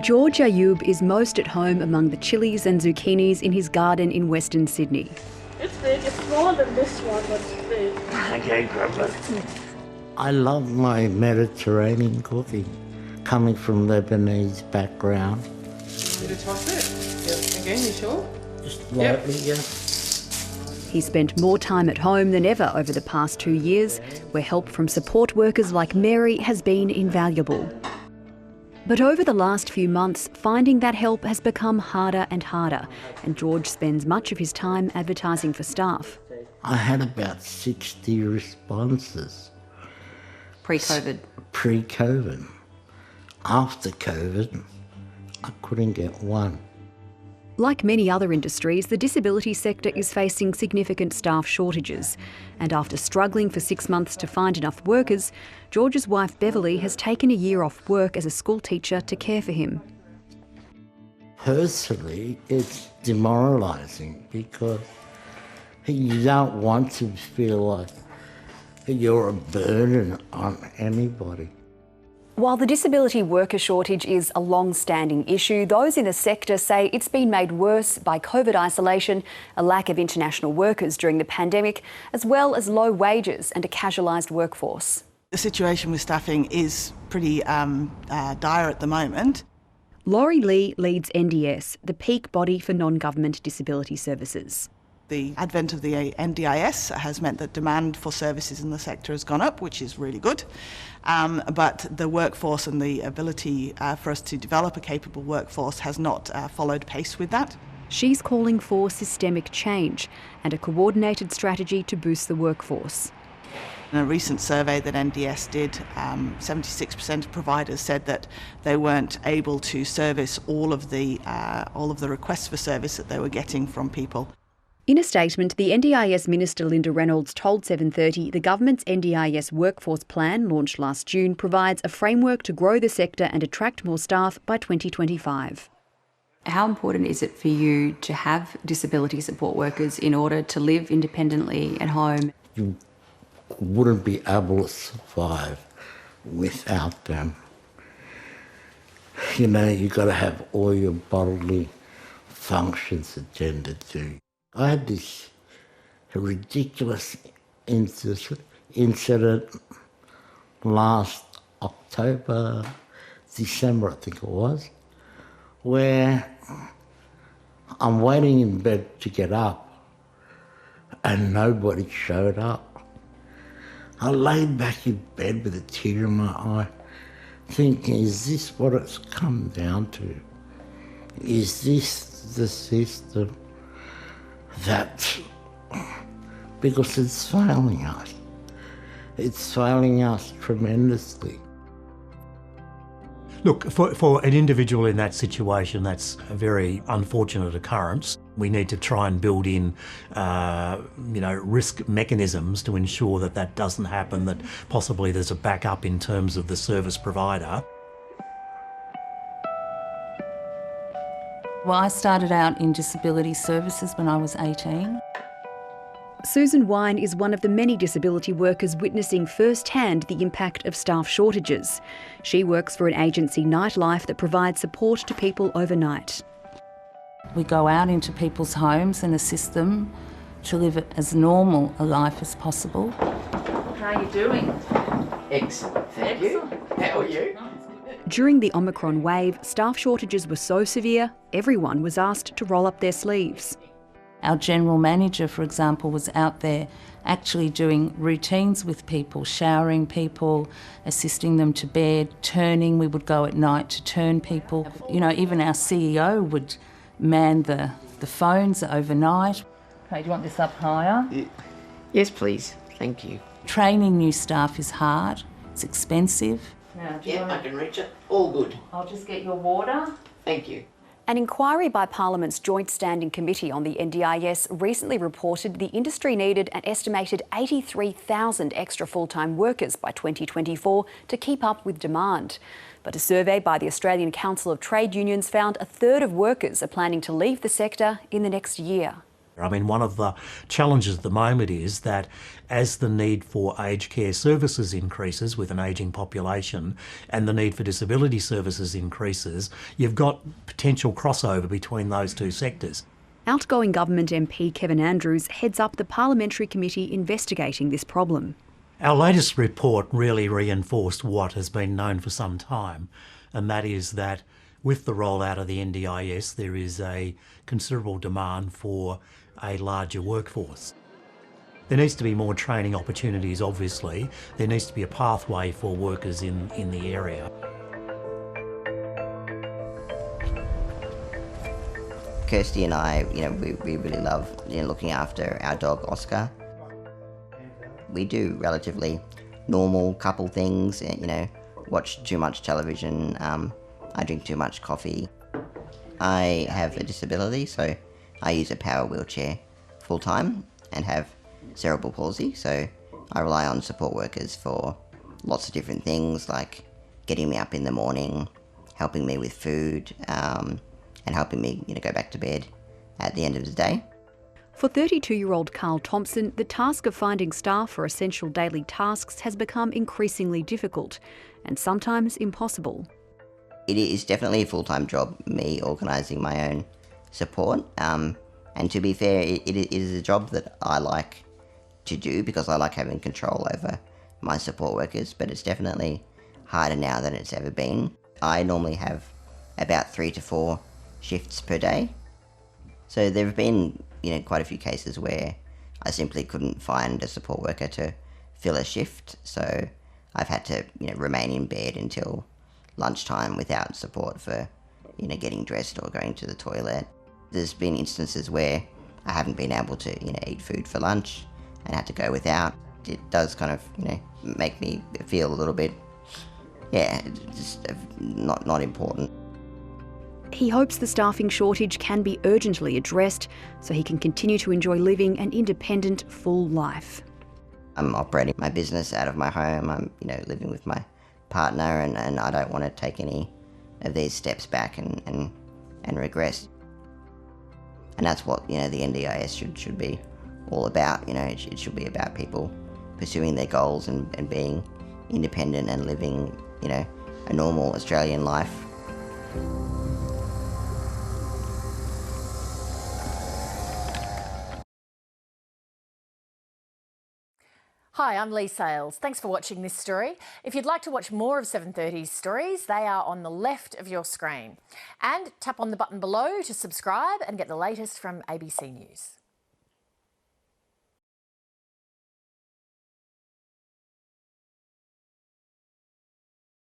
George Ayoub is most at home among the chilies and zucchinis in his garden in Western Sydney. It's big. It's smaller than this one, but it's big. Okay, grab it. I love my Mediterranean cooking, coming from Lebanese background. Bit of toss it. Yep. Again, you sure? Just lightly, yeah. He spent more time at home than ever over the past 2 years, where help from support workers like Mary has been invaluable. But over the last few months, finding that help has become harder and harder, and George spends much of his time advertising for staff. I had about 60 responses. Pre-COVID? Pre-COVID. After COVID, I couldn't get one. Like many other industries, the disability sector is facing significant staff shortages. And after struggling for 6 months to find enough workers, George's wife Beverly has taken a year off work as a school teacher to care for him. Personally, it's demoralising because you don't want to feel like you're a burden on anybody. While the disability worker shortage is a long-standing issue, those in the sector say it's been made worse by COVID isolation, a lack of international workers during the pandemic, as well as low wages and a casualised workforce. The situation with staffing is pretty dire at the moment. Laurie Lee leads NDS, the peak body for non-government disability services. The advent of the NDIS has meant that demand for services in the sector has gone up, which is really good. But the workforce and the ability for us to develop a capable workforce has not followed pace with that. She's calling for systemic change and a coordinated strategy to boost the workforce. In a recent survey that NDS did, 76% of providers said that they weren't able to service all of the requests for service that they were getting from people. In a statement, the NDIS Minister Linda Reynolds told 7:30 the government's NDIS workforce plan, launched last June, provides a framework to grow the sector and attract more staff by 2025. How important is it for you to have disability support workers in order to live independently at home? You wouldn't be able to survive without them. You know, you've got to have all your bodily functions attended to. I had this ridiculous incident last December, I think it was, where I'm waiting in bed to get up and nobody showed up. I laid back in bed with a tear in my eye, thinking, is this what it's come down to? Is this the system? That, because it's failing us. It's failing us tremendously. Look, for an individual in that situation, that's a very unfortunate occurrence. We need to try and build in, risk mechanisms to ensure that that doesn't happen, that possibly there's a backup in terms of the service provider. Well, I started out in disability services when I was 18. Susan Wine is one of the many disability workers witnessing firsthand the impact of staff shortages. She works for an agency, Nightlife, that provides support to people overnight. We go out into people's homes and assist them to live as normal a life as possible. How are you doing? Excellent, thank you. How are you? During the Omicron wave, staff shortages were so severe, everyone was asked to roll up their sleeves. Our general manager, for example, was out there actually doing routines with people, showering people, assisting them to bed, turning. We would go at night to turn people. You know, even our CEO would man the phones overnight. Okay, do you want this up higher? Yes, please. Thank you. Training new staff is hard. It's expensive. Now, I can reach it. All good. I'll just get your water. Thank you. An inquiry by Parliament's Joint Standing Committee on the NDIS recently reported the industry needed an estimated 83,000 extra full-time workers by 2024 to keep up with demand. But a survey by the Australian Council of Trade Unions found a third of workers are planning to leave the sector in the next year. I mean, one of the challenges at the moment is that as the need for aged care services increases with an ageing population and the need for disability services increases, you've got potential crossover between those two sectors. Outgoing government MP Kevin Andrews heads up the parliamentary committee investigating this problem. Our latest report really reinforced what has been known for some time, and that is that with the rollout of the NDIS, there is a considerable demand for a larger workforce. There needs to be more training opportunities, obviously. There needs to be a pathway for workers in the area. Kirsty and I, we really love looking after our dog Oscar. We do relatively normal couple things, watch too much television, I drink too much coffee. I have a disability, so I use a power wheelchair full time and have cerebral palsy, so I rely on support workers for lots of different things, like getting me up in the morning, helping me with food, and helping me go back to bed at the end of the day. For 32-year-old Carl Thompson, the task of finding staff for essential daily tasks has become increasingly difficult and sometimes impossible. It is definitely a full-time job, me organising my own support, and to be fair, it is a job that I like to do because I like having control over my support workers, but it's definitely harder now than it's ever been. I normally have about 3 to 4 shifts per day, so there have been quite a few cases where I simply couldn't find a support worker to fill a shift, so I've had to remain in bed until lunchtime without support for getting dressed or going to the toilet. There's been instances where I haven't been able to eat food for lunch and had to go without. It does kind of make me feel a little bit just not important. He hopes the staffing shortage can be urgently addressed so he can continue to enjoy living an independent, full life. I'm operating my business out of my home. I'm living with my partner, and I don't want to take any of these steps back and regress. And that's what the NDIS should be all about. It should be about people pursuing their goals and being independent and living a normal Australian life. Hi, I'm Lee Sales. Thanks for watching this story. If you'd like to watch more of 730's stories, they are on the left of your screen. And tap on the button below to subscribe and get the latest from ABC News.